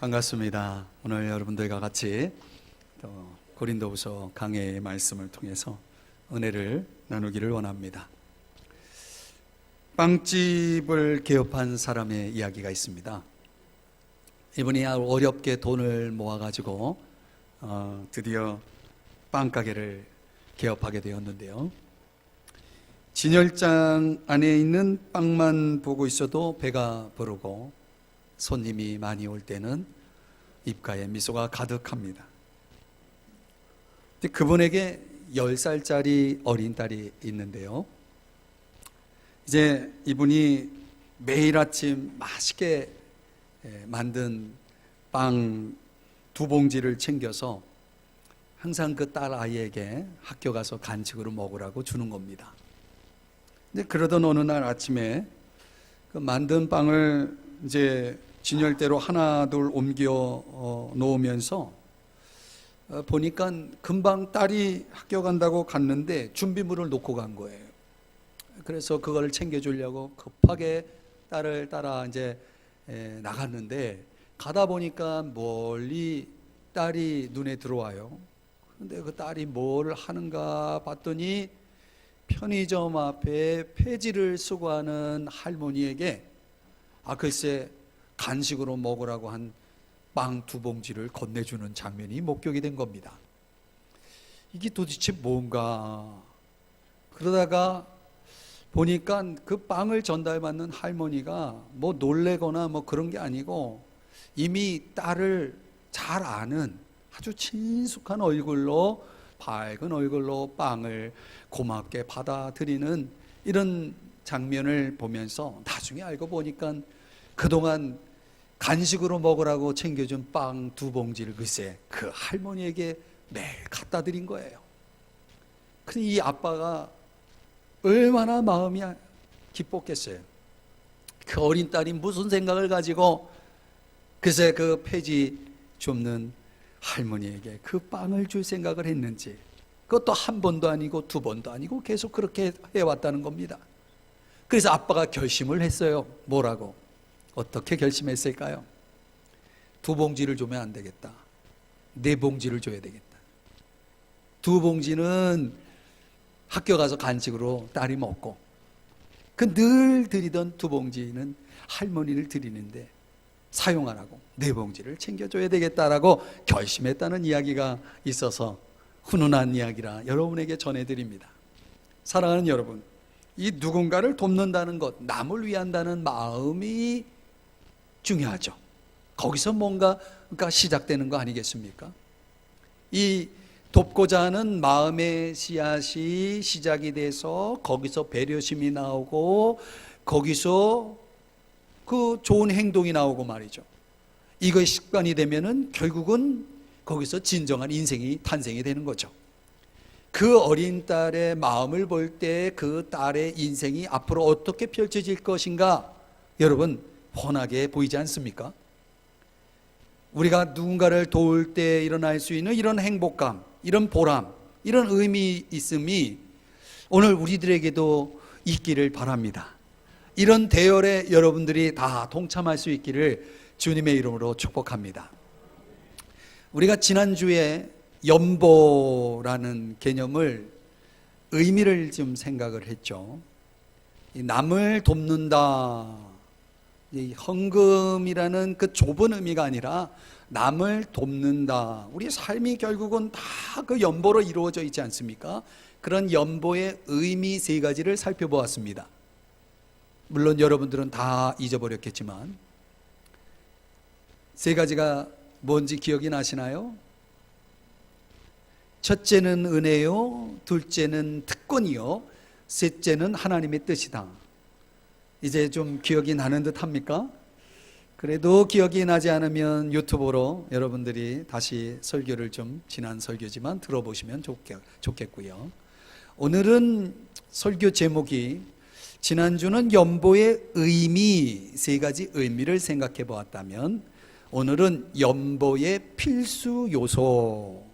반갑습니다. 오늘 여러분들과 같이 또 고린도후서 강해의 말씀을 통해서 은혜를 나누기를 원합니다. 빵집을 개업한 사람의 이야기가 있습니다. 이분이 어렵게 돈을 모아가지고 드디어 빵가게를 개업하게 되었는데요. 진열장 안에 있는 빵만 보고 있어도 배가 부르고 손님이 많이 올 때는 입가에 미소가 가득합니다. 그분에게 10살짜리 어린 딸이 있는데요. 이제 이분이 매일 아침 맛있게 만든 빵 2봉지를 챙겨서 항상 그 딸 아이에게 학교 가서 간식으로 먹으라고 주는 겁니다. 근데 그러던 어느 날 아침에 그 만든 빵을 이제 진열대로 하나 둘 옮겨 놓으면서 보니까 금방 딸이 학교 간다고 갔는데 준비물을 놓고 간 거예요. 그래서 그걸 챙겨주려고 급하게 딸을 따라 이제 나갔는데 가다 보니까 멀리 딸이 눈에 들어와요. 근데 그 딸이 뭘 하는가 봤더니 편의점 앞에 폐지를 수거하는 할머니에게 글쎄 간식으로 먹으라고 한 빵 2봉지를 건네주는 장면이 목격이 된 겁니다. 이게 도대체 뭔가 그러다가 보니까 그 빵을 전달받는 할머니가 뭐 놀래거나 뭐 그런 게 아니고 이미 딸을 잘 아는 아주 친숙한 얼굴로 밝은 얼굴로 빵을 고맙게 받아들이는 이런 장면을 보면서 나중에 알고 보니까 그동안 간식으로 먹으라고 챙겨준 빵 2봉지를 글쎄 그 할머니에게 매일 갖다 드린 거예요. 근데 이 아빠가 얼마나 마음이 기뻤겠어요. 그 어린 딸이 무슨 생각을 가지고 글쎄 그 폐지 줍는 할머니에게 그 빵을 줄 생각을 했는지, 그것도 한 번도 아니고 2번도 아니고 계속 그렇게 해왔다는 겁니다. 그래서 아빠가 결심을 했어요. 뭐라고? 어떻게 결심했을까요? 2봉지를 주면 안 되겠다. 4봉지를 줘야 되겠다. 2봉지는 학교 가서 간식으로 딸이 먹고, 그 늘 드리던 2봉지는 할머니를 드리는데 사용하라고 4봉지를 챙겨줘야 되겠다라고 결심했다는 이야기가 있어서 훈훈한 이야기라 여러분에게 전해드립니다. 사랑하는 여러분, 이 누군가를 돕는다는 것, 남을 위한다는 마음이 중요하죠. 거기서 뭔가가 시작되는 거 아니겠습니까? 이 돕고자 하는 마음의 씨앗이 시작이 돼서 거기서 배려심이 나오고 거기서 그 좋은 행동이 나오고 말이죠. 이것이 습관이 되면은 결국은 거기서 진정한 인생이 탄생이 되는 거죠. 그 어린 딸의 마음을 볼 때 그 딸의 인생이 앞으로 어떻게 펼쳐질 것인가 여러분 훤하게 보이지 않습니까? 우리가 누군가를 도울 때 일어날 수 있는 이런 행복감, 이런 보람, 이런 의미 있음이 오늘 우리들에게도 있기를 바랍니다. 이런 대열에 여러분들이 다 동참할 수 있기를 주님의 이름으로 축복합니다. 우리가 지난주에 연보라는 개념을 의미를 좀 생각을 했죠. 남을 돕는다, 이 헌금이라는 그 좁은 의미가 아니라 남을 돕는다. 우리 삶이 결국은 다 그 연보로 이루어져 있지 않습니까? 그런 연보의 의미 3가지를 살펴보았습니다. 물론 여러분들은 다 잊어버렸겠지만 3가지가 뭔지 기억이 나시나요? 첫째는 은혜요, 둘째는 특권이요, 셋째는 하나님의 뜻이다. 이제 좀 기억이 나는 듯 합니까? 그래도 기억이 나지 않으면 유튜브로 여러분들이 다시 설교를 좀 지난 설교지만 들어보시면 좋겠고요. 오늘은 설교 제목이 지난주는 연보의 의미 3가지 의미를 생각해 보았다면 오늘은 연보의 필수 요소,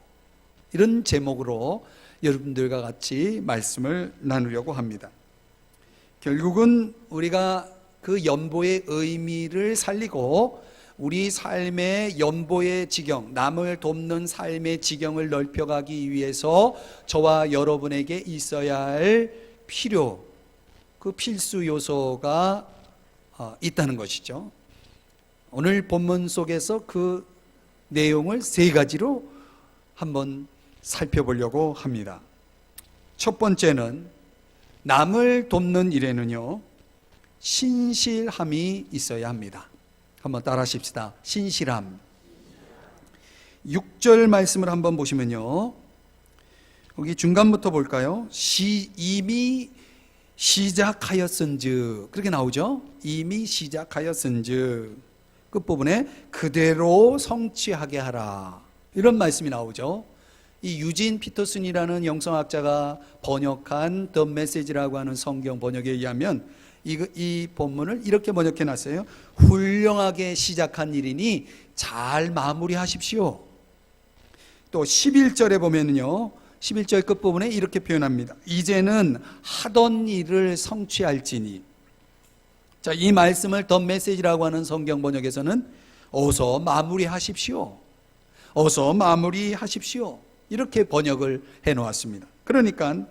이런 제목으로 여러분들과 같이 말씀을 나누려고 합니다. 결국은 우리가 그 연보의 의미를 살리고 우리 삶의 연보의 지경, 남을 돕는 삶의 지경을 넓혀가기 위해서 저와 여러분에게 있어야 할 필요, 그 필수 요소가 있다는 것이죠. 오늘 본문 속에서 그 내용을 세 가지로 한번 살펴보려고 합니다. 첫 번째는 남을 돕는 일에는요, 신실함이 있어야 합니다. 한번 따라 하십시다. 신실함. 6절 말씀을 한번 보시면요, 여기 중간부터 볼까요? 이미 시작하였은즉, 그렇게 나오죠? 이미 시작하였은즉, 끝부분에 그대로 성취하게 하라, 이런 말씀이 나오죠. 이 유진 피터슨이라는 영성학자가 번역한 The Message라고 하는 성경 번역에 의하면 이 본문을 이렇게 번역해 놨어요. 훌륭하게 시작한 일이니 잘 마무리하십시오. 또 11절에 보면요, 11절 끝부분에 이렇게 표현합니다. 이제는 하던 일을 성취할지니. 자, 이 말씀을 더 메시지라고 하는 성경 번역에서는 어서 마무리하십시오, 어서 마무리하십시오, 이렇게 번역을 해 놓았습니다. 그러니까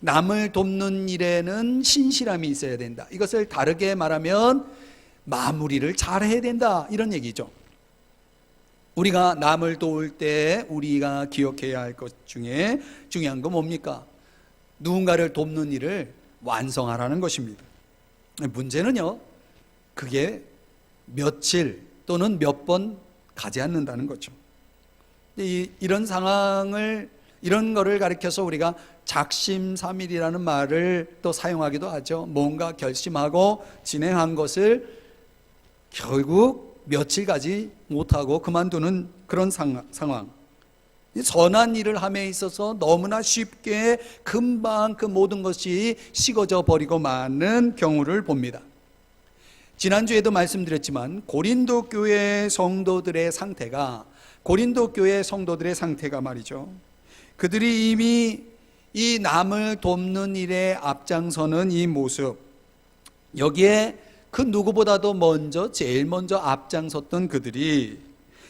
남을 돕는 일에는 신실함이 있어야 된다. 이것을 다르게 말하면 마무리를 잘 해야 된다, 이런 얘기죠. 우리가 남을 도울 때 우리가 기억해야 할 것 중에 중요한 건 뭡니까? 누군가를 돕는 일을 완성하라는 것입니다. 문제는요, 그게 며칠 또는 몇 번 가지 않는다는 거죠. 이런 상황을, 이런 거를 가리켜서 우리가 작심삼일이라는 말을 또 사용하기도 하죠. 뭔가 결심하고 진행한 것을 결국 며칠 가지 못하고 그만두는 그런 상황. 선한 일을 함에 있어서 너무나 쉽게 금방 그 모든 것이 식어져 버리고 마는 경우를 봅니다. 지난주에도 말씀드렸지만 고린도 교회 성도들의 상태가 말이죠, 그들이 이미 이 남을 돕는 일에 앞장서는 이 모습, 여기에 그 누구보다도 제일 먼저 앞장섰던 그들이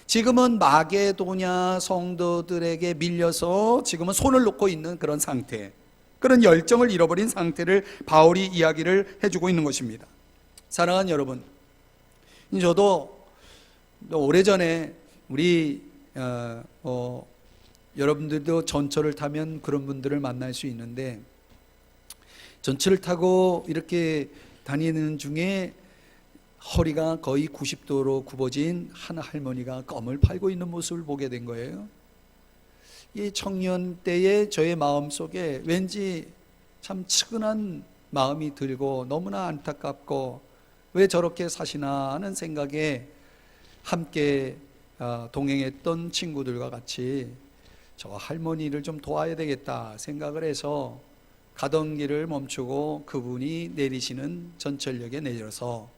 지금은 마게도냐 성도들에게 밀려서 지금은 손을 놓고 있는 그런 상태, 그런 열정을 잃어버린 상태를 바울이 이야기를 해주고 있는 것입니다. 사랑하는 여러분, 저도 오래전에 우리 여러분들도 전철을 타면 그런 분들을 만날 수 있는데, 전철을 타고 이렇게 다니는 중에 허리가 거의 90도로 굽어진 한 할머니가 껌을 팔고 있는 모습을 보게 된 거예요. 이 청년 때의 저의 마음속에 왠지 참 측은한 마음이 들고 너무나 안타깝고 왜 저렇게 사시나 하는 생각에 함께 동행했던 친구들과 같이 저 할머니를 좀 도와야 되겠다 생각을 해서 가던 길을 멈추고 그분이 내리시는 전철역에 내려서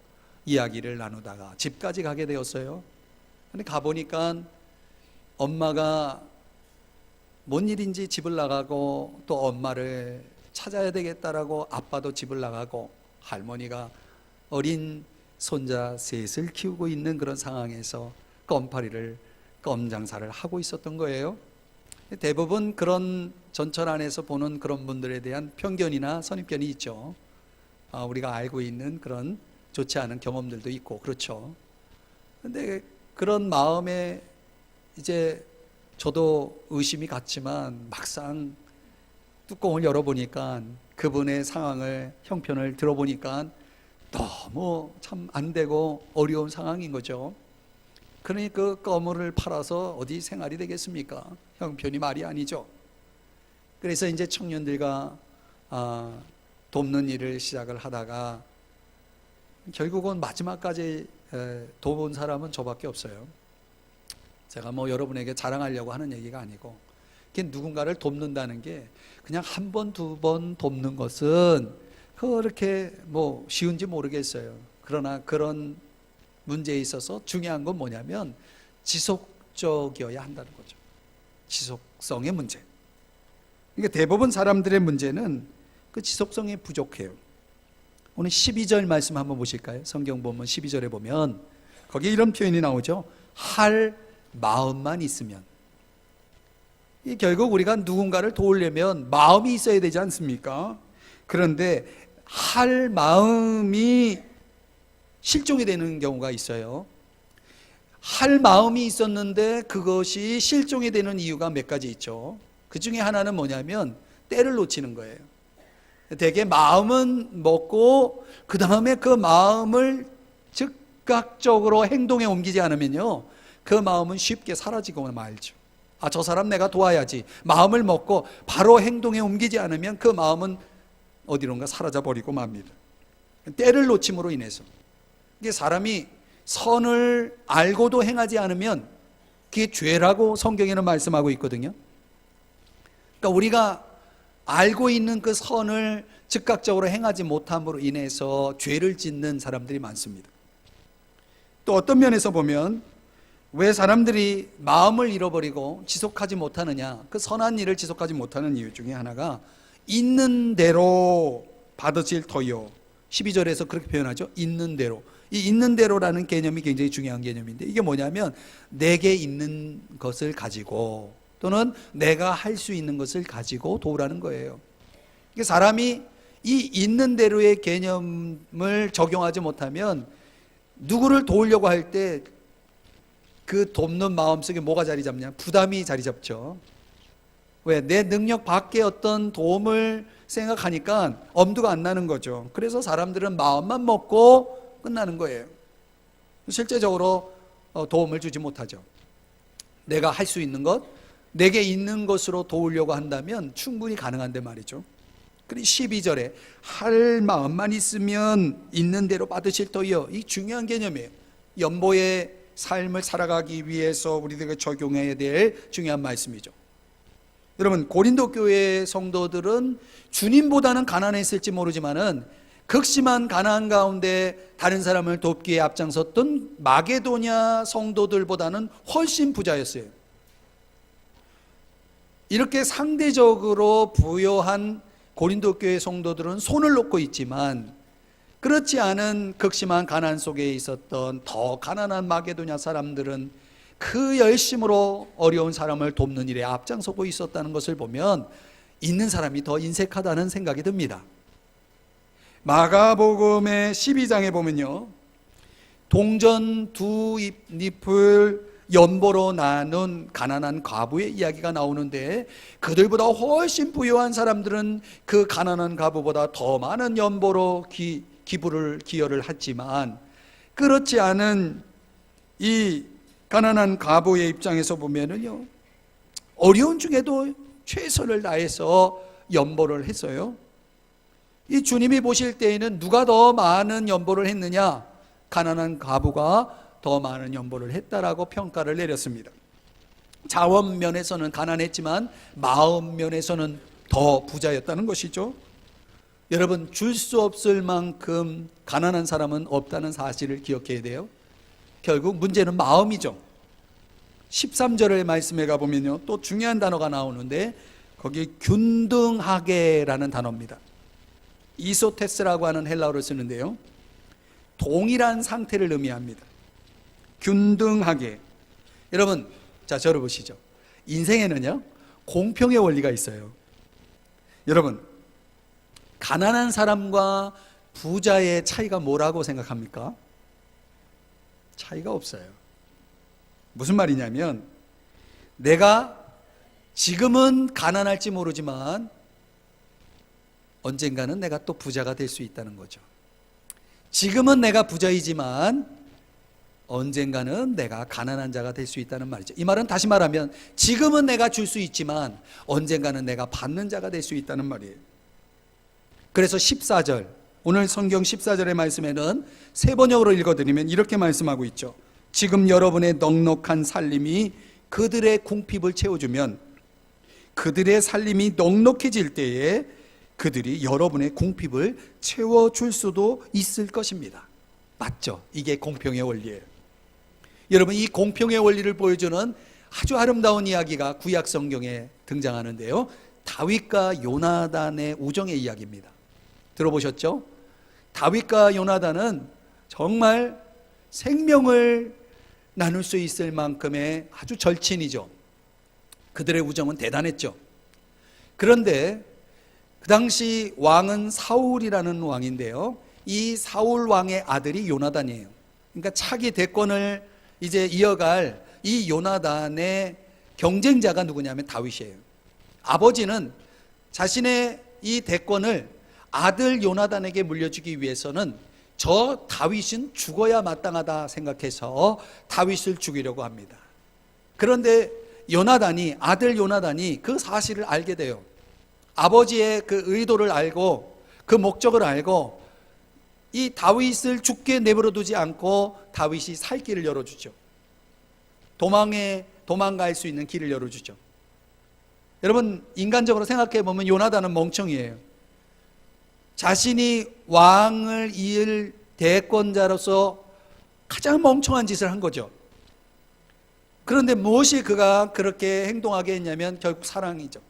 이야기를 나누다가 집까지 가게 되었어요. 근데 가보니까 엄마가 뭔 일인지 집을 나가고, 또 엄마를 찾아야 되겠다라고 아빠도 집을 나가고, 할머니가 어린 손자 셋을 키우고 있는 그런 상황에서 껌 장사를 하고 있었던 거예요. 대부분 그런 전철 안에서 보는 그런 분들에 대한 편견이나 선입견이 있죠. 우리가 알고 있는 그런 좋지 않은 경험들도 있고 그렇죠. 근데 그런 마음에 이제 저도 의심이 갔지만 막상 뚜껑을 열어보니까 그분의 상황을, 형편을 들어보니까 너무 참 안 되고 어려운 상황인 거죠. 그러니 그 껌을 팔아서 어디 생활이 되겠습니까? 형편이 말이 아니죠. 그래서 이제 청년들과 돕는 일을 시작을 하다가 결국은 마지막까지 도운 사람은 저밖에 없어요. 제가 여러분에게 자랑하려고 하는 얘기가 아니고, 누군가를 돕는다는 게 그냥 한 번, 두 번 돕는 것은 그렇게 쉬운지 모르겠어요. 그러나 그런 문제에 있어서 중요한 건 뭐냐면 지속적이어야 한다는 거죠. 지속성의 문제. 그러니까 대부분 사람들의 문제는 그 지속성이 부족해요. 오늘 12절 말씀 한번 보실까요? 성경 보면 12절에 보면 거기에 이런 표현이 나오죠. 할 마음만 있으면. 이 결국 우리가 누군가를 도우려면 마음이 있어야 되지 않습니까? 그런데 할 마음이 실종이 되는 경우가 있어요. 할 마음이 있었는데 그것이 실종이 되는 이유가 몇 가지 있죠. 그 중에 하나는 뭐냐면 때를 놓치는 거예요. 되게 마음은 먹고 그 다음에 그 마음을 즉각적으로 행동에 옮기지 않으면요, 그 마음은 쉽게 사라지고 말죠. 저 사람 내가 도와야지 마음을 먹고 바로 행동에 옮기지 않으면 그 마음은 어디론가 사라져 버리고 맙니다. 때를 놓침으로 인해서. 이게 사람이 선을 알고도 행하지 않으면 그게 죄라고 성경에는 말씀하고 있거든요. 그러니까 우리가 알고 있는 그 선을 즉각적으로 행하지 못함으로 인해서 죄를 짓는 사람들이 많습니다. 또 어떤 면에서 보면 왜 사람들이 마음을 잃어버리고 지속하지 못하느냐, 그 선한 일을 지속하지 못하는 이유 중에 하나가 있는 대로 받으실 터요. 12절에서 그렇게 표현하죠. 있는 대로. 이 있는 대로라는 개념이 굉장히 중요한 개념인데, 이게 뭐냐면 내게 있는 것을 가지고 또는 내가 할 수 있는 것을 가지고 도우라는 거예요. 이게 사람이 이 있는 대로의 개념을 적용하지 못하면 누구를 도우려고 할 때 그 돕는 마음속에 뭐가 자리 잡냐? 부담이 자리 잡죠. 왜? 내 능력 밖의 어떤 도움을 생각하니까 엄두가 안 나는 거죠. 그래서 사람들은 마음만 먹고 끝나는 거예요. 실제적으로 도움을 주지 못하죠. 내가 할 수 있는 것, 내게 있는 것으로 도우려고 한다면 충분히 가능한데 말이죠. 그리고 12절에 할 마음만 있으면 있는 대로 받으실 터이요. 이 중요한 개념이에요. 연보의 삶을 살아가기 위해서 우리들에게 적용해야 될 중요한 말씀이죠. 여러분, 고린도 교회 성도들은 주님보다는 가난했을지 모르지만은 극심한 가난 가운데 다른 사람을 돕기에 앞장섰던 마게도냐 성도들보다는 훨씬 부자였어요. 이렇게 상대적으로 부유한 고린도 교회 성도들은 손을 놓고 있지만, 그렇지 않은 극심한 가난 속에 있었던 더 가난한 마게도냐 사람들은 그 열심으로 어려운 사람을 돕는 일에 앞장서고 있었다는 것을 보면 있는 사람이 더 인색하다는 생각이 듭니다. 마가복음의 12장에 보면요, 동전 두 잎을 연보로 나눈 가난한 과부의 이야기가 나오는데, 그들보다 훨씬 부유한 사람들은 그 가난한 과부보다 더 많은 연보로 기여를 했지만, 그렇지 않은 이 가난한 과부의 입장에서 보면은요, 어려운 중에도 최선을 다해서 연보를 했어요. 이 주님이 보실 때에는 누가 더 많은 연보를 했느냐? 가난한 과부가 더 많은 연보를 했다라고 평가를 내렸습니다. 자원 면에서는 가난했지만 마음 면에서는 더 부자였다는 것이죠. 여러분, 줄 수 없을 만큼 가난한 사람은 없다는 사실을 기억해야 돼요. 결국 문제는 마음이죠. 13절의 말씀에 가보면요, 또 중요한 단어가 나오는데 거기 균등하게라는 단어입니다. 이소테스라고 하는 헬라어를 쓰는데요, 동일한 상태를 의미합니다. 균등하게. 여러분, 자, 저를 보시죠. 인생에는요, 공평의 원리가 있어요. 여러분, 가난한 사람과 부자의 차이가 뭐라고 생각합니까? 차이가 없어요. 무슨 말이냐면, 내가 지금은 가난할지 모르지만 언젠가는 내가 또 부자가 될 수 있다는 거죠. 지금은 내가 부자이지만 언젠가는 내가 가난한 자가 될 수 있다는 말이죠. 이 말은 다시 말하면 지금은 내가 줄 수 있지만 언젠가는 내가 받는 자가 될 수 있다는 말이에요. 그래서 14절, 오늘 성경 14절의 말씀에는 세 번역으로 읽어드리면 이렇게 말씀하고 있죠. 지금 여러분의 넉넉한 살림이 그들의 궁핍을 채워주면 그들의 살림이 넉넉해질 때에 그들이 여러분의 궁핍을 채워줄 수도 있을 것입니다. 맞죠? 이게 공평의 원리예요. 여러분, 이 공평의 원리를 보여주는 아주 아름다운 이야기가 구약 성경에 등장하는데요, 다윗과 요나단의 우정의 이야기입니다. 들어보셨죠? 다윗과 요나단은 정말 생명을 나눌 수 있을 만큼의 아주 절친이죠. 그들의 우정은 대단했죠. 그런데 그 당시 왕은 사울이라는 왕인데요, 이 사울 왕의 아들이 요나단이에요. 그러니까 차기 대권을 이제 이어갈 이 요나단의 경쟁자가 누구냐면 다윗이에요. 아버지는 자신의 이 대권을 아들 요나단에게 물려주기 위해서는 저 다윗은 죽어야 마땅하다 생각해서 다윗을 죽이려고 합니다. 그런데 아들 요나단이 그 사실을 알게 돼요. 아버지의 그 의도를 알고 그 목적을 알고 이 다윗을 죽게 내버려 두지 않고 다윗이 살 길을 열어주죠. 도망갈 수 있는 길을 열어주죠. 여러분, 인간적으로 생각해 보면 요나단은 멍청이에요. 자신이 왕을 이을 대권자로서 가장 멍청한 짓을 한 거죠. 그런데 무엇이 그가 그렇게 행동하게 했냐면 결국 사랑이죠.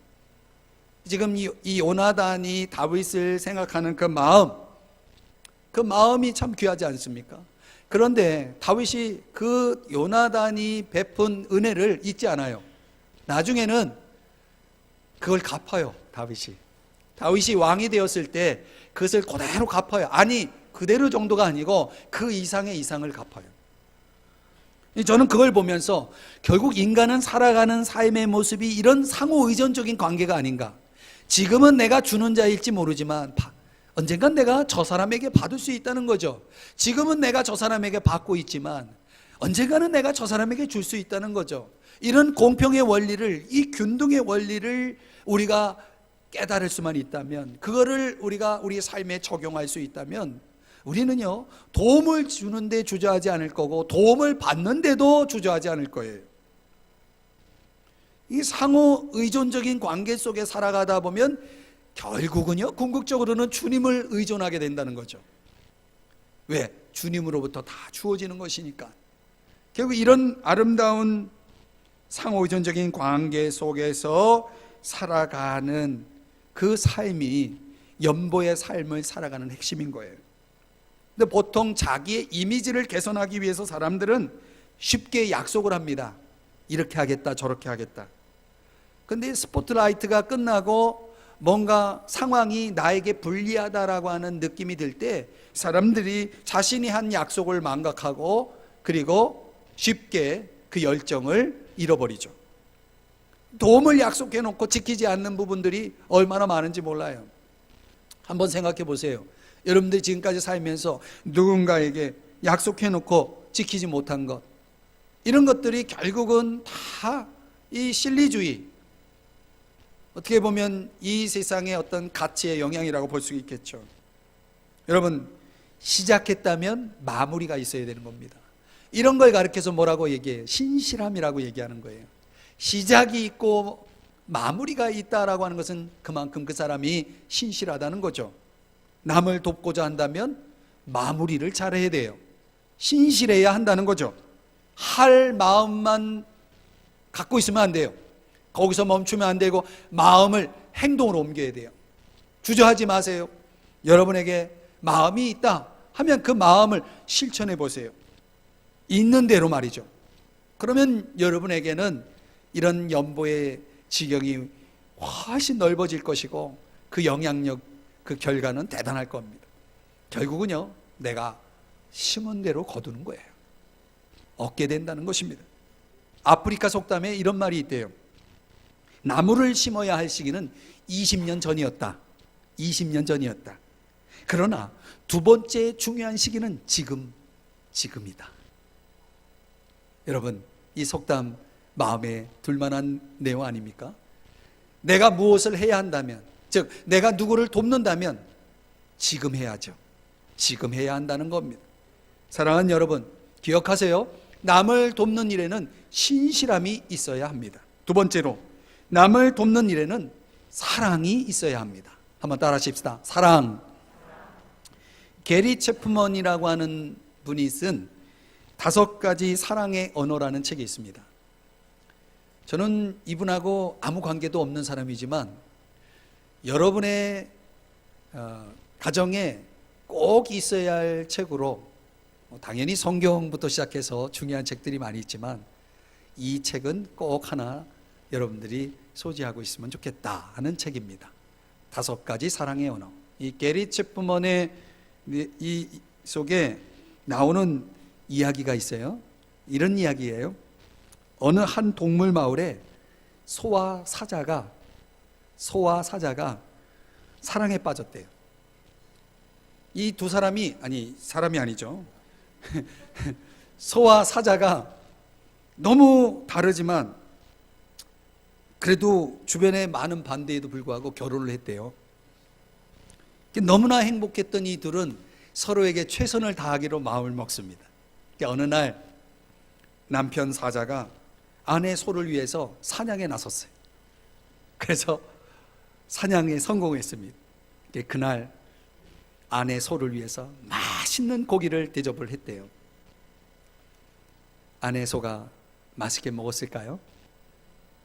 지금 이 요나단이 다윗을 생각하는 그 마음이 참 귀하지 않습니까? 그런데 다윗이 그 요나단이 베푼 은혜를 잊지 않아요. 나중에는 그걸 갚아요. 다윗이 왕이 되었을 때 그것을 그대로 갚아요. 아니, 그대로 정도가 아니고 그 이상의 이상을 갚아요. 저는 그걸 보면서 결국 인간은 살아가는 삶의 모습이 이런 상호 의존적인 관계가 아닌가. 지금은 내가 주는 자일지 모르지만 언젠간 내가 저 사람에게 받을 수 있다는 거죠. 지금은 내가 저 사람에게 받고 있지만 언젠가는 내가 저 사람에게 줄 수 있다는 거죠. 이런 공평의 원리를, 이 균등의 원리를 우리가 깨달을 수만 있다면, 그거를 우리가 우리 삶에 적용할 수 있다면 우리는요, 도움을 주는데 주저하지 않을 거고 도움을 받는데도 주저하지 않을 거예요. 이 상호 의존적인 관계 속에 살아가다 보면 결국은요, 궁극적으로는 주님을 의존하게 된다는 거죠. 왜? 주님으로부터 다 주어지는 것이니까. 결국 이런 아름다운 상호 의존적인 관계 속에서 살아가는 그 삶이 연보의 삶을 살아가는 핵심인 거예요. 근데 보통 자기의 이미지를 개선하기 위해서 사람들은 쉽게 약속을 합니다. 이렇게 하겠다, 저렇게 하겠다. 근데 스포트라이트가 끝나고 뭔가 상황이 나에게 불리하다라고 하는 느낌이 들 때 사람들이 자신이 한 약속을 망각하고 그리고 쉽게 그 열정을 잃어버리죠. 도움을 약속해 놓고 지키지 않는 부분들이 얼마나 많은지 몰라요. 한번 생각해 보세요. 여러분들이 지금까지 살면서 누군가에게 약속해 놓고 지키지 못한 것, 이런 것들이 결국은 다 이 실리주의, 어떻게 보면 이 세상의 어떤 가치의 영향이라고 볼 수 있겠죠. 여러분, 시작했다면 마무리가 있어야 되는 겁니다. 이런 걸 가르쳐서 뭐라고 얘기해요? 신실함이라고 얘기하는 거예요. 시작이 있고 마무리가 있다라고 하는 것은 그만큼 그 사람이 신실하다는 거죠. 남을 돕고자 한다면 마무리를 잘해야 돼요. 신실해야 한다는 거죠. 할 마음만 갖고 있으면 안 돼요. 거기서 멈추면 안 되고 마음을 행동으로 옮겨야 돼요. 주저하지 마세요. 여러분에게 마음이 있다 하면 그 마음을 실천해 보세요. 있는 대로 말이죠. 그러면 여러분에게는 이런 연보의 지경이 훨씬 넓어질 것이고 그 영향력, 그 결과는 대단할 겁니다. 결국은요, 내가 심은 대로 거두는 거예요. 얻게 된다는 것입니다. 아프리카 속담에 이런 말이 있대요. 나무를 심어야 할 시기는 20년 전이었다. 20년 전이었다. 그러나 두 번째 중요한 시기는 지금이다. 여러분, 이 속담 마음에 둘만한 내용 아닙니까? 내가 무엇을 해야 한다면, 즉 내가 누구를 돕는다면 지금 해야죠. 지금 해야 한다는 겁니다. 사랑하는 여러분, 기억하세요. 남을 돕는 일에는 신실함이 있어야 합니다. 두 번째로, 남을 돕는 일에는 사랑이 있어야 합니다. 한번 따라 하십시다. 사랑. 게리 체프먼이라고 하는 분이 쓴 5가지 사랑의 언어라는 책이 있습니다. 저는 이분하고 아무 관계도 없는 사람이지만 여러분의 가정에 꼭 있어야 할 책으로 당연히 성경부터 시작해서 중요한 책들이 많이 있지만 이 책은 꼭 하나 여러분들이 소지하고 있으면 좋겠다 하는 책입니다. 5가지 사랑의 언어. 이 게리 챕프먼의 이 속에 나오는 이야기가 있어요. 이런 이야기예요. 어느 한 동물 마을에 소와 사자가 사랑에 빠졌대요. 이 두 사람이 아니죠. 소와 사자가 너무 다르지만 그래도 주변에 많은 반대에도 불구하고 결혼을 했대요. 너무나 행복했던 이 둘은 서로에게 최선을 다하기로 마음을 먹습니다. 어느 날 남편 사자가 아내 소를 위해서 사냥에 나섰어요. 그래서 사냥에 성공했습니다. 그날 아내 소를 위해서 맛있는 고기를 대접을 했대요. 아내 소가 맛있게 먹었을까요?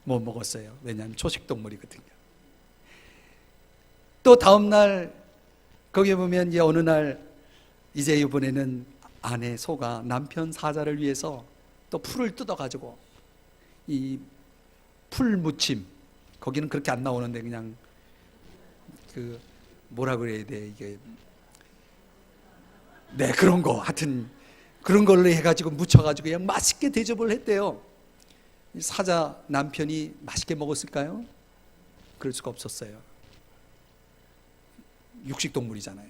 못 먹었어요. 왜냐하면 초식동물이거든요. 또 다음날 거기에 보면 이제 어느 날 이제 이번에는 아내 소가 남편 사자를 위해서 또 풀을 뜯어가지고 이 풀무침, 거기는 그렇게 안 나오는데 그냥 그 뭐라 그래야 돼 이게, 네 그런 거 하여튼 그런 걸로 해가지고 묻혀가지고 그냥 맛있게 대접을 했대요. 사자 남편이 맛있게 먹었을까요? 그럴 수가 없었어요. 육식동물이잖아요.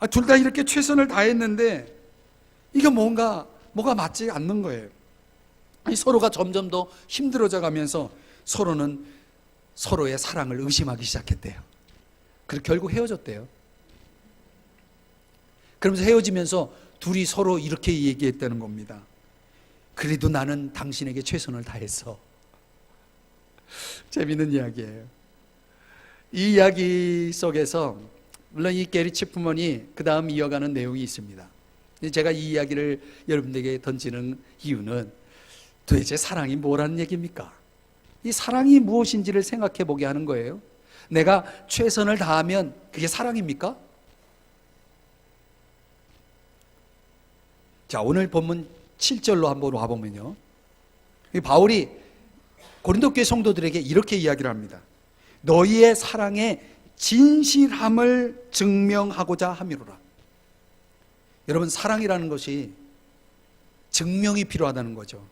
둘 다 이렇게 최선을 다했는데 이게 뭐가 맞지 않는 거예요. 서로가 점점 더 힘들어져 가면서 서로는 서로의 사랑을 의심하기 시작했대요. 그리고 결국 헤어졌대요. 그러면서 헤어지면서 둘이 서로 이렇게 얘기했다는 겁니다. 그래도 나는 당신에게 최선을 다했어. 재미있는 이야기예요. 이 이야기 속에서 물론 이 게리 챕프먼이 그 다음 이어가는 내용이 있습니다. 제가 이 이야기를 여러분들에게 던지는 이유는 도대체 사랑이 뭐라는 얘기입니까? 이 사랑이 무엇인지를 생각해 보게 하는 거예요. 내가 최선을 다하면 그게 사랑입니까? 자, 오늘 본문 7절로 한번 와보면요, 바울이 고린도 교회 성도들에게 이렇게 이야기를 합니다. 너희의 사랑의 진실함을 증명하고자 함이로라. 여러분, 사랑이라는 것이 증명이 필요하다는 거죠.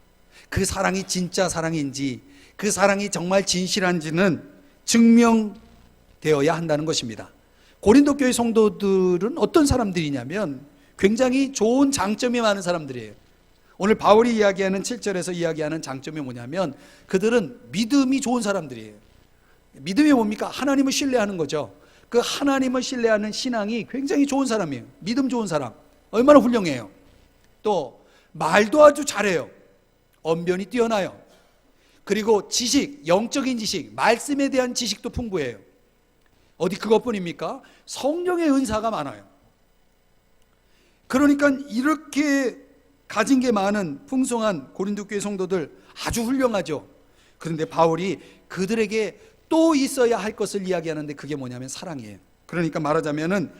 그 사랑이 진짜 사랑인지, 그 사랑이 정말 진실한지는 증명되어야 한다는 것입니다. 고린도 교회 성도들은 어떤 사람들이냐면 굉장히 좋은 장점이 많은 사람들이에요. 오늘 바울이 이야기하는 7절에서 이야기하는 장점이 뭐냐면 그들은 믿음이 좋은 사람들이에요. 믿음이 뭡니까? 하나님을 신뢰하는 거죠. 그 하나님을 신뢰하는 신앙이 굉장히 좋은 사람이에요. 믿음 좋은 사람. 얼마나 훌륭해요. 또 말도 아주 잘해요. 언변이 뛰어나요. 그리고 지식, 영적인 지식, 말씀에 대한 지식도 풍부해요. 어디 그것뿐입니까? 성령의 은사가 많아요. 그러니까 이렇게 가진 게 많은 풍성한 고린도 교회 성도들 아주 훌륭하죠. 그런데 바울이 그들에게 또 있어야 할 것을 이야기하는데 그게 뭐냐면 사랑이에요. 그러니까 말하자면은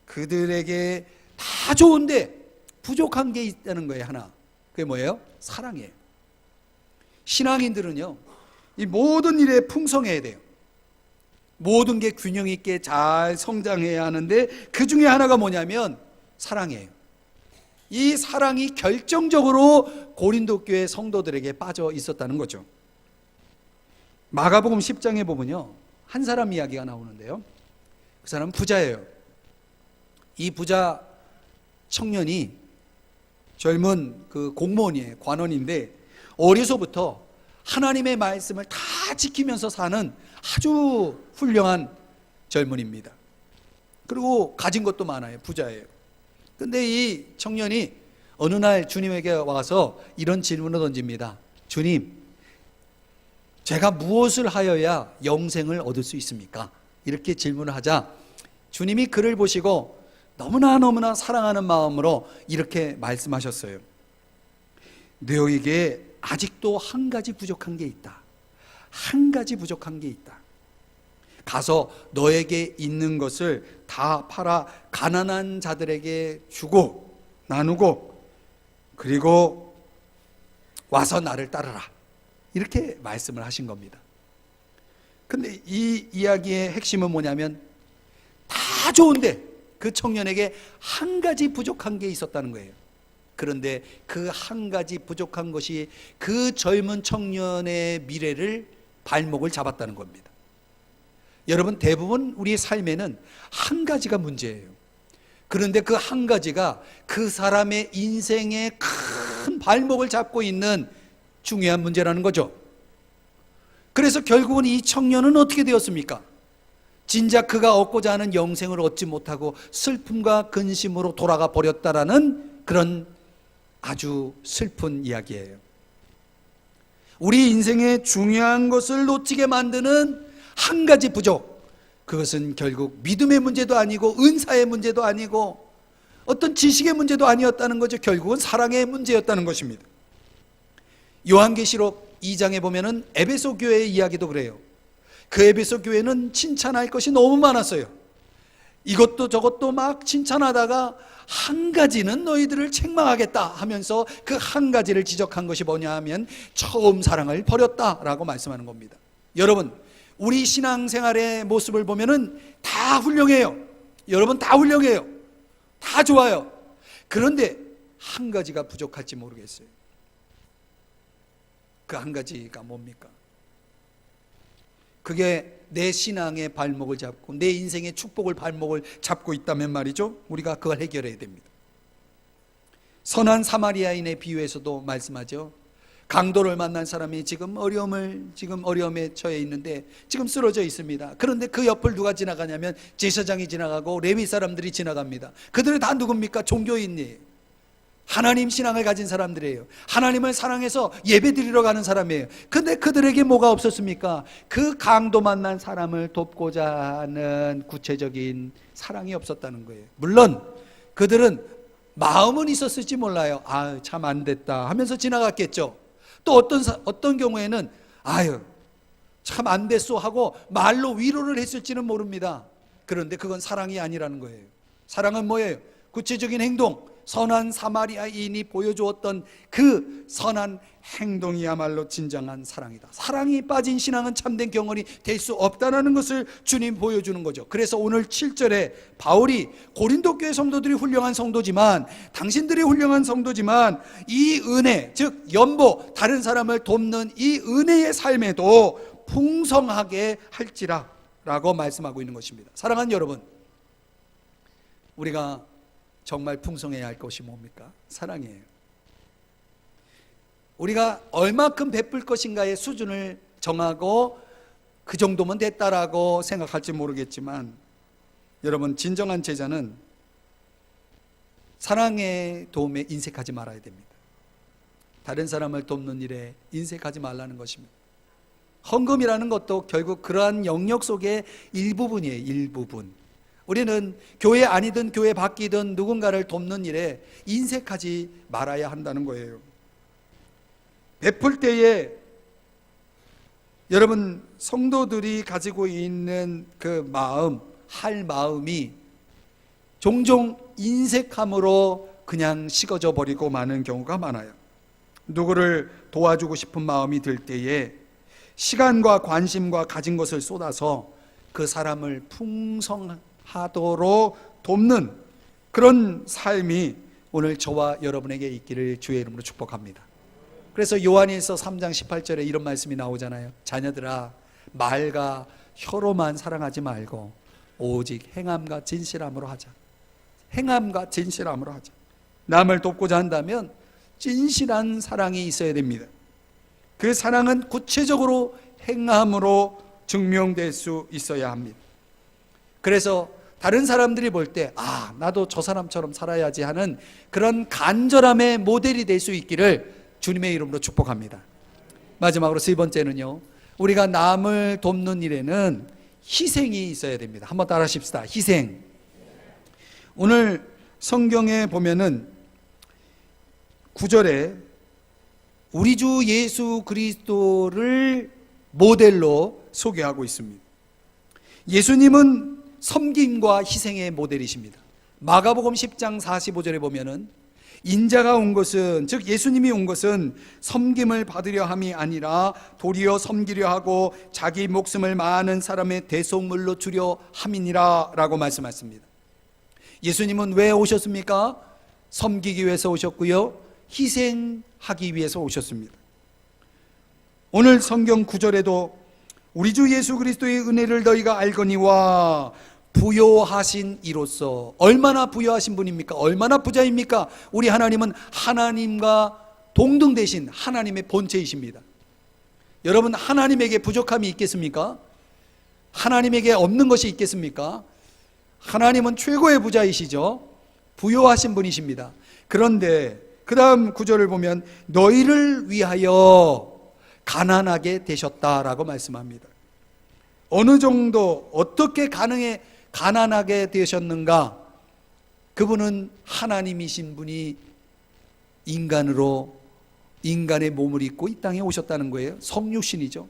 그들에게 다 좋은데 부족한 게 있다는 거예요. 하나. 그게 뭐예요? 사랑이에요. 신앙인들은요, 이 모든 일에 풍성해야 돼요. 모든 게 균형 있게 잘 성장해야 하는데 그 중에 하나가 뭐냐면 사랑이에요. 이 사랑이 결정적으로 고린도 교회 성도들에게 빠져 있었다는 거죠. 마가복음 10장에 보면요, 한 사람 이야기가 나오는데요, 그 사람은 부자예요. 이 부자 청년이 젊은 그 공무원이에요. 관원인데 어려서부터 하나님의 말씀을 다 지키면서 사는 아주 훌륭한 젊은입니다. 그리고 가진 것도 많아요. 부자예요. 근데 이 청년이 어느 날 주님에게 와서 이런 질문을 던집니다. 주님, 제가 무엇을 하여야 영생을 얻을 수 있습니까? 이렇게 질문을 하자 주님이 그를 보시고 너무나 사랑하는 마음으로 이렇게 말씀하셨어요. 너에게 아직도 한 가지 부족한 게 있다. 한 가지 부족한 게 있다. 가서 너에게 있는 것을 다 팔아 가난한 자들에게 주고 나누고 그리고 와서 나를 따르라, 이렇게 말씀을 하신 겁니다. 근데 이 이야기의 핵심은 뭐냐면 다 좋은데 그 청년에게 한 가지 부족한 게 있었다는 거예요. 그런데 그 한 가지 부족한 것이 그 젊은 청년의 미래를 발목을 잡았다는 겁니다. 여러분, 대부분 우리의 삶에는 한 가지가 문제예요. 그런데 그 한 가지가 그 사람의 인생의 큰 발목을 잡고 있는 중요한 문제라는 거죠. 그래서 결국은 이 청년은 어떻게 되었습니까? 진작 그가 얻고자 하는 영생을 얻지 못하고 슬픔과 근심으로 돌아가 버렸다라는 그런 아주 슬픈 이야기예요. 우리 인생의 중요한 것을 놓치게 만드는 한 가지 부족, 그것은 결국 믿음의 문제도 아니고 은사의 문제도 아니고 어떤 지식의 문제도 아니었다는 거죠. 결국은 사랑의 문제였다는 것입니다. 요한계시록 2장에 보면은 에베소 교회의 이야기도 그래요. 그 에베소 교회는 칭찬할 것이 너무 많았어요. 이것도 저것도 막 칭찬하다가 한 가지는 너희들을 책망하겠다 하면서 그 한 가지를 지적한 것이 뭐냐 하면 처음 사랑을 버렸다라고 말씀하는 겁니다. 여러분, 우리 신앙생활의 모습을 보면은 다 훌륭해요. 여러분, 다 훌륭해요. 다 좋아요. 그런데 한 가지가 부족할지 모르겠어요. 그 한 가지가 뭡니까? 그게 내 신앙의 발목을 잡고 내 인생의 축복을 발목을 잡고 있다면 말이죠, 우리가 그걸 해결해야 됩니다. 선한 사마리아인의 비유에서도 말씀하죠. 강도를 만난 사람이 지금 어려움에 처해 있는데 지금 쓰러져 있습니다. 그런데 그 옆을 누가 지나가냐면 제사장이 지나가고 레위 사람들이 지나갑니다. 그들은 다 누굽니까? 종교인이에요. 하나님 신앙을 가진 사람들이에요. 하나님을 사랑해서 예배 드리러 가는 사람이에요. 근데 그들에게 뭐가 없었습니까? 그 강도 만난 사람을 돕고자 하는 구체적인 사랑이 없었다는 거예요. 물론 그들은 마음은 있었을지 몰라요. 아, 참 안 됐다 하면서 지나갔겠죠. 또 어떤 경우에는 아유, 참 안 됐소 하고 말로 위로를 했을지는 모릅니다. 그런데 그건 사랑이 아니라는 거예요. 사랑은 뭐예요? 구체적인 행동, 선한 사마리아인이 보여주었던 그 선한 행동이야말로 진정한 사랑이다. 사랑이 빠진 신앙은 참된 경험이 될 수 없다는 것을 주님 보여주는 거죠. 그래서 오늘 7절에 바울이 고린도 교회 성도들이 훌륭한 성도지만, 당신들이 훌륭한 성도지만 이 은혜, 즉 연보, 다른 사람을 돕는 이 은혜의 삶에도 풍성하게 할지라 라고 말씀하고 있는 것입니다. 사랑하는 여러분, 우리가 정말 풍성해야 할 것이 뭡니까? 사랑이에요. 우리가 얼마큼 베풀 것인가의 수준을 정하고 그 정도면 됐다라고 생각할지 모르겠지만, 여러분, 진정한 제자는 사랑의 도움에 인색하지 말아야 됩니다. 다른 사람을 돕는 일에 인색하지 말라는 것입니다. 헌금이라는 것도 결국 그러한 영역 속의 일부분이에요. 일부분. 우리는 교회 아니든 교회 밖이든 누군가를 돕는 일에 인색하지 말아야 한다는 거예요. 베풀 때에 여러분, 성도들이 가지고 있는 그 마음, 할 마음이 종종 인색함으로 그냥 식어져 버리고 마는 경우가 많아요. 누구를 도와주고 싶은 마음이 들 때에 시간과 관심과 가진 것을 쏟아서 그 사람을 풍성하도록 돕는 그런 삶이 오늘 저와 여러분에게 있기를 주의 이름으로 축복합니다. 그래서 요한일서 3장 18절에 이런 말씀이 나오잖아요. 자녀들아, 말과 혀로만 사랑하지 말고 오직 행함과 진실함으로 하자. 행함과 진실함으로 하자. 남을 돕고자 한다면 진실한 사랑이 있어야 됩니다. 그 사랑은 구체적으로 행함으로 증명될 수 있어야 합니다. 그래서 다른 사람들이 볼 때 나도 저 사람처럼 살아야지 하는 그런 간절함의 모델이 될 수 있기를 주님의 이름으로 축복합니다. 마지막으로 세 번째는요, 우리가 남을 돕는 일에는 희생이 있어야 됩니다. 한번 따라 하십시다. 희생. 오늘 성경에 보면은 9절에 우리 주 예수 그리스도를 모델로 소개하고 있습니다. 예수님은 섬김과 희생의 모델이십니다. 마가복음 10장 45절에 보면은 인자가 온 것은, 즉 예수님이 온 것은 섬김을 받으려 함이 아니라 도리어 섬기려 하고 자기 목숨을 많은 사람의 대속물로 주려 함이니라 라고 말씀하십니다. 예수님은 왜 오셨습니까? 섬기기 위해서 오셨고요, 희생하기 위해서 오셨습니다. 오늘 성경 구절에도 우리 주 예수 그리스도의 은혜를 너희가 알거니와 부요하신 이로써, 얼마나 부요하신 분입니까? 얼마나 부자입니까? 우리 하나님은 하나님과 동등 되신 하나님의 본체이십니다. 여러분, 하나님에게 부족함이 있겠습니까? 하나님에게 없는 것이 있겠습니까? 하나님은 최고의 부자이시죠. 부요하신 분이십니다. 그런데 그 다음 구절을 보면 너희를 위하여 가난하게 되셨다라고 말씀합니다. 어느 정도, 어떻게 가난하게 되셨는가? 그분은 하나님이신 분이 인간의 몸을 입고 이 땅에 오셨다는 거예요. 성육신이죠.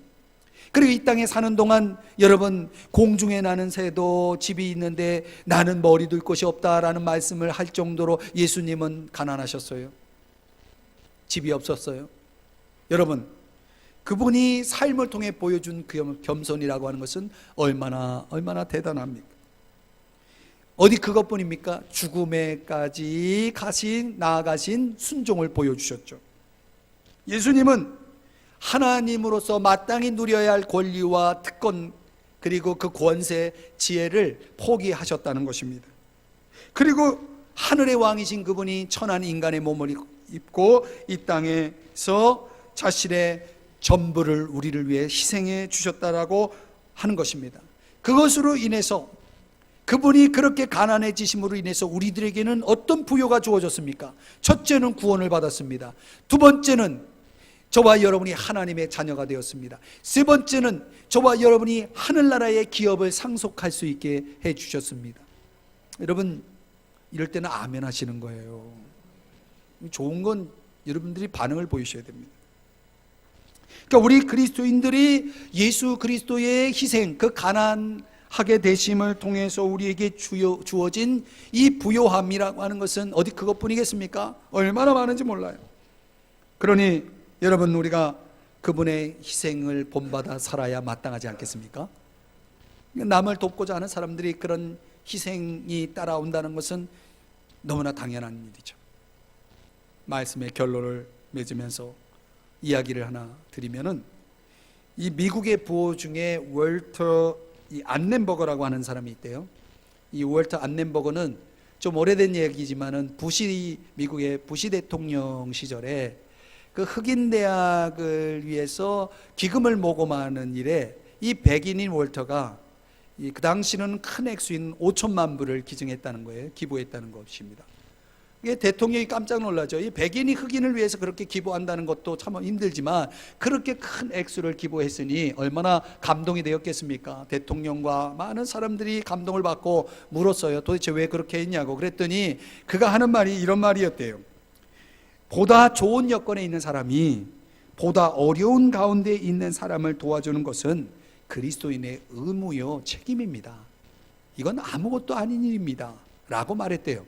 그리고 이 땅에 사는 동안 여러분, 공중에 나는 새도 집이 있는데 나는 머리 둘 곳이 없다라는 말씀을 할 정도로 예수님은 가난하셨어요. 집이 없었어요. 여러분, 그분이 삶을 통해 보여준 그 겸손이라고 하는 것은 얼마나 대단합니까? 어디 그것뿐입니까? 죽음에까지 나아가신 순종을 보여주셨죠. 예수님은 하나님으로서 마땅히 누려야 할 권리와 특권, 그리고 그 권세, 지혜를 포기하셨다는 것입니다. 그리고 하늘의 왕이신 그분이 천한 인간의 몸을 입고 이 땅에서 자신의 전부를 우리를 위해 희생해 주셨다라고 하는 것입니다. 그것으로 인해서, 그분이 그렇게 가난해지심으로 인해서 우리들에게는 어떤 부요가 주어졌습니까? 첫째는 구원을 받았습니다. 두 번째는 저와 여러분이 하나님의 자녀가 되었습니다. 세 번째는 저와 여러분이 하늘나라의 기업을 상속할 수 있게 해 주셨습니다. 여러분, 이럴 때는 아멘 하시는 거예요. 좋은 건 여러분들이 반응을 보이셔야 됩니다. 그러니까 우리 그리스도인들이 예수 그리스도의 희생, 그 가난하게 되심을 통해서 우리에게 주어진 이 부요함이라고 하는 것은 어디 그것뿐이겠습니까? 얼마나 많은지 몰라요. 그러니 여러분, 우리가 그분의 희생을 본받아 살아야 마땅하지 않겠습니까? 남을 돕고자 하는 사람들이 그런 희생이 따라온다는 것은 너무나 당연한 일이죠. 말씀의 결론을 맺으면서 이야기를 하나 드리면은, 이 미국의 부호 중에 월터 안넨버거라고 하는 사람이 있대요. 이 월터 안넨버거는 좀 오래된 얘기지만은 미국의 부시 대통령 시절에 그 흑인 대학을 위해서 기금을 모금하는 일에 이 백인인 월터가 그 당시는 큰 액수인 5천만 불을 기증했다는 거예요. 기부했다는 것입니다. 이게 대통령이 깜짝 놀라죠. 이 백인이 흑인을 위해서 그렇게 기부한다는 것도 참 힘들지만 그렇게 큰 액수를 기부했으니 얼마나 감동이 되었겠습니까? 대통령과 많은 사람들이 감동을 받고 물었어요. 도대체 왜 그렇게 했냐고. 그랬더니 그가 하는 말이 이런 말이었대요. 보다 좋은 여건에 있는 사람이 보다 어려운 가운데 있는 사람을 도와주는 것은 그리스도인의 의무요 책임입니다. 이건 아무것도 아닌 일입니다 라고 말했대요.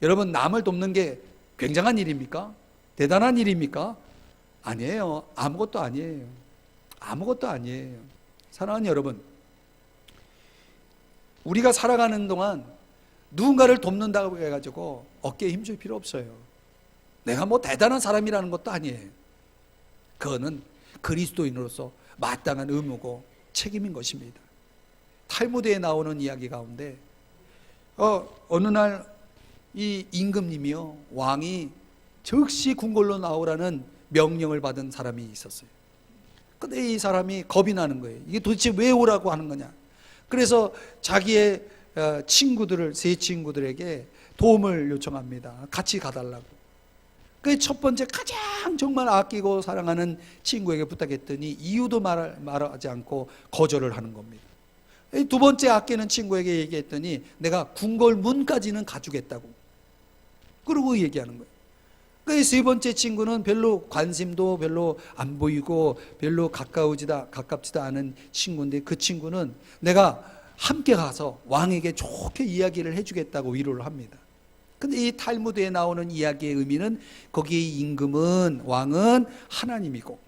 여러분, 남을 돕는 게 굉장한 일입니까? 대단한 일입니까? 아니에요. 아무것도 아니에요. 아무것도 아니에요. 사랑하는 여러분, 우리가 살아가는 동안 누군가를 돕는다고 해가지고 어깨에 힘줄 필요 없어요. 내가 뭐 대단한 사람이라는 것도 아니에요. 그거는 그리스도인으로서 마땅한 의무고 책임인 것입니다. 탈무드에 나오는 이야기 가운데 어느 날 이 임금님이요, 왕이 즉시 궁궐로 나오라는 명령을 받은 사람이 있었어요. 근데 이 사람이 겁이 나는 거예요. 이게 도대체 왜 오라고 하는 거냐. 그래서 자기의 세 친구들에게 도움을 요청합니다. 같이 가달라고. 그 첫 번째 가장 정말 아끼고 사랑하는 친구에게 부탁했더니 이유도 말하지 않고 거절을 하는 겁니다. 두 번째 아끼는 친구에게 얘기했더니 내가 궁궐 문까지는 가주겠다고 그러고 얘기하는 거예요. 그 세 번째 친구는 별로 관심도 별로 안 보이고 별로 가깝지도 않은 친구인데, 그 친구는 내가 함께 가서 왕에게 좋게 이야기를 해주겠다고 위로를 합니다. 근데 이 탈무드에 나오는 이야기의 의미는 거기에 임금은, 왕은 하나님이고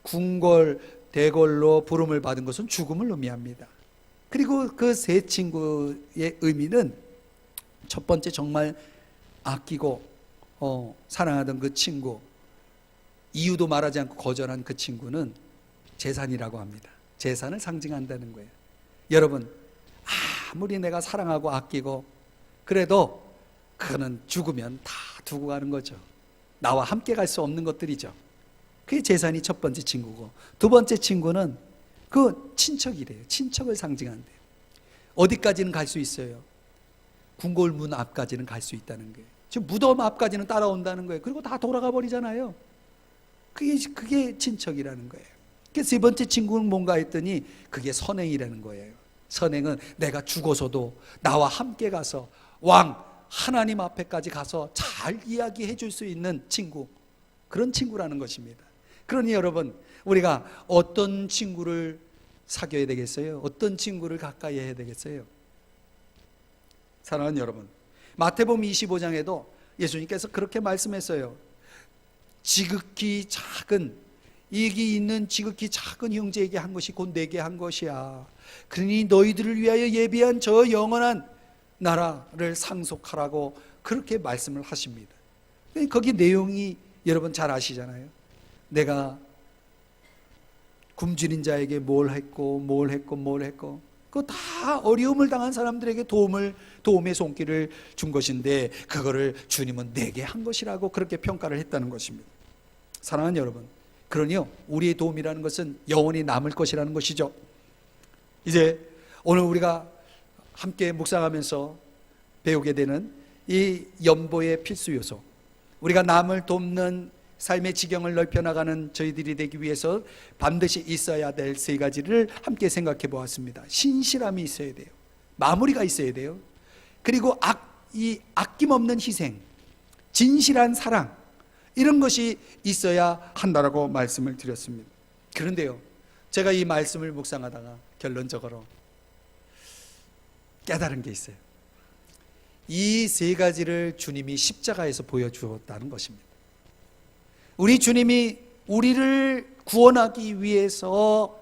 궁궐, 대궐로 부름을 받은 것은 죽음을 의미합니다. 그리고 그 세 친구의 의미는 첫 번째, 정말 아끼고 사랑하던 그 친구, 이유도 말하지 않고 거절한 그 친구는 재산이라고 합니다. 재산을 상징한다는 거예요. 여러분, 아무리 내가 사랑하고 아끼고 그래도 그거는 죽으면 다 두고 가는 거죠. 나와 함께 갈 수 없는 것들이죠. 그게 재산이 첫 번째 친구고, 두 번째 친구는 그 친척이래요. 친척을 상징한대요. 어디까지는 갈 수 있어요? 궁궐문 앞까지는 갈 수 있다는 거예요. 지금 무덤 앞까지는 따라온다는 거예요. 그리고 다 돌아가 버리잖아요. 그게 친척이라는 거예요. 세 번째 친구는 뭔가 했더니 그게 선행이라는 거예요. 선행은 내가 죽어서도 나와 함께 가서 왕 하나님 앞에까지 가서 잘 이야기해 줄 수 있는 친구, 그런 친구라는 것입니다. 그러니 여러분, 우리가 어떤 친구를 사귀어야 되겠어요? 어떤 친구를 가까이 해야 되겠어요? 사랑하는 여러분, 마태복음 25장에도 예수님께서 그렇게 말씀했어요. 지극히 작은, 이익이 있는 지극히 작은 형제에게 한 것이 곧 내게 한 것이야. 그러니 너희들을 위하여 예비한 저 영원한 나라를 상속하라고 그렇게 말씀을 하십니다. 거기 내용이 여러분 잘 아시잖아요. 내가 굶주린 자에게 뭘 했고 그거 다 어려움을 당한 사람들에게 도움의 손길을 준 것인데 그거를 주님은 내게 한 것이라고 그렇게 평가를 했다는 것입니다. 사랑하는 여러분, 그러니요, 우리의 도움이라는 것은 영원히 남을 것이라는 것이죠. 이제 오늘 우리가 함께 묵상하면서 배우게 되는 이 연보의 필수 요소, 우리가 남을 돕는 삶의 지경을 넓혀나가는 저희들이 되기 위해서 반드시 있어야 될 세 가지를 함께 생각해 보았습니다. 신실함이 있어야 돼요. 마무리가 있어야 돼요. 그리고 이 아낌없는 희생, 진실한 사랑, 이런 것이 있어야 한다라고 말씀을 드렸습니다. 그런데요, 제가 이 말씀을 묵상하다가 결론적으로 깨달은 게 있어요. 이 세 가지를 주님이 십자가에서 보여주었다는 것입니다. 우리 주님이 우리를 구원하기 위해서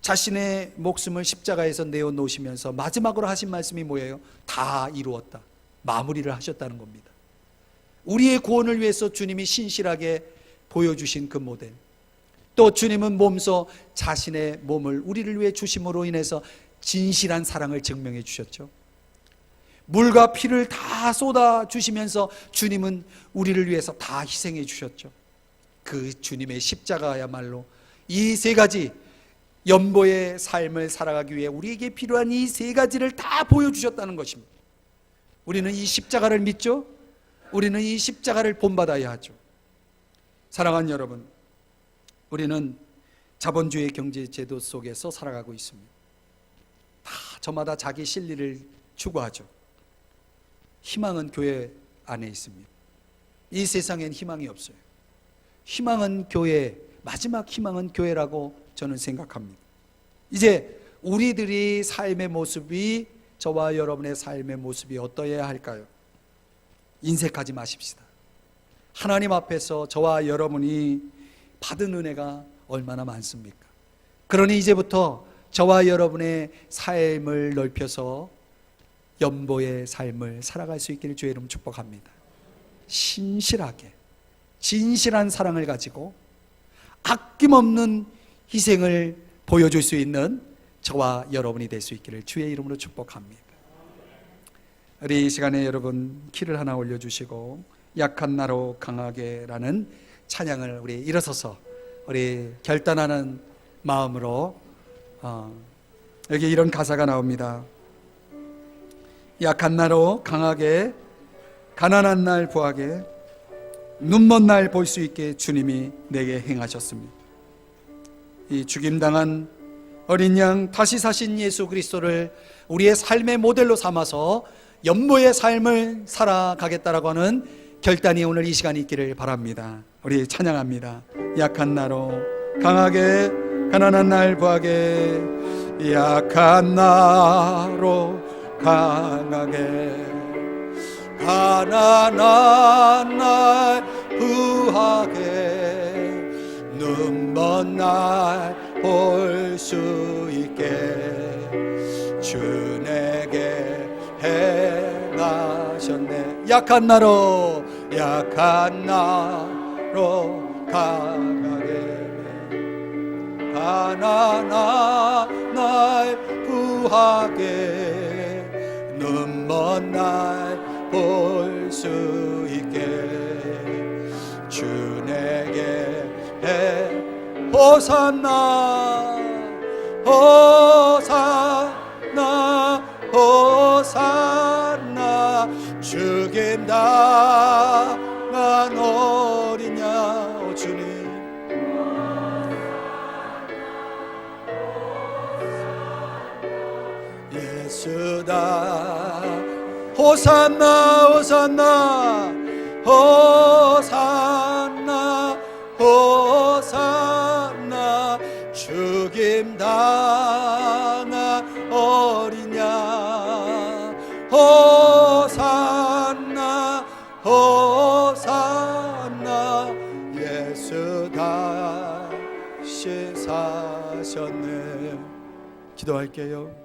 자신의 목숨을 십자가에서 내어놓으시면서 마지막으로 하신 말씀이 뭐예요? 다 이루었다, 마무리를 하셨다는 겁니다. 우리의 구원을 위해서 주님이 신실하게 보여주신 그 모델, 또 주님은 몸소 자신의 몸을 우리를 위해 주심으로 인해서 진실한 사랑을 증명해 주셨죠. 물과 피를 다 쏟아주시면서 주님은 우리를 위해서 다 희생해 주셨죠. 그 주님의 십자가야말로 이 세 가지 연보의 삶을 살아가기 위해 우리에게 필요한 이 세 가지를 다 보여주셨다는 것입니다. 우리는 이 십자가를 믿죠? 우리는 이 십자가를 본받아야 하죠. 사랑하는 여러분, 우리는 자본주의 경제제도 속에서 살아가고 있습니다. 다 저마다 자기 실리를 추구하죠. 희망은 교회 안에 있습니다. 이 세상엔 희망이 없어요. 희망은 교회, 마지막 희망은 교회라고 저는 생각합니다. 이제 우리들이 삶의 모습이, 저와 여러분의 삶의 모습이 어떠해야 할까요? 인색하지 마십시다. 하나님 앞에서 저와 여러분이 받은 은혜가 얼마나 많습니까? 그러니 이제부터 저와 여러분의 삶을 넓혀서 연보의 삶을 살아갈 수 있기를 주의 이름 축복합니다. 신실하게 진실한 사랑을 가지고 아낌없는 희생을 보여줄 수 있는 저와 여러분이 될 수 있기를 주의 이름으로 축복합니다. 우리 이 시간에 여러분 키를 하나 올려주시고 약한 나로 강하게라는 찬양을 우리 일어서서 우리 결단하는 마음으로 여기 이런 가사가 나옵니다. 약한 나로 강하게, 가난한 날 부하게, 눈먼 날 볼 수 있게 주님이 내게 행하셨습니다. 이 죽임당한 어린 양 다시 사신 예수 그리스도를 우리의 삶의 모델로 삼아서 연보의 삶을 살아가겠다라고 하는 결단이 오늘 이 시간에 있기를 바랍니다. 우리 찬양합니다. 약한 나로 강하게, 가난한 날 부하게, 약한 나로 강하게, 가난한 날 부하게 눈먼 날 볼 수 있게 주 내게 행하셨네. 약한 나로 강하게 가난한 날 부하게 눈먼 날 볼 수 있게 주 내게 호산나 호산나 호산나 죽임 당한 어린 양 주님 예수다 호산나 호산나 호산나 호산나 죽임 당한 어린 양 호산나 호산나 예수 다시 사셨네. 기도할게요.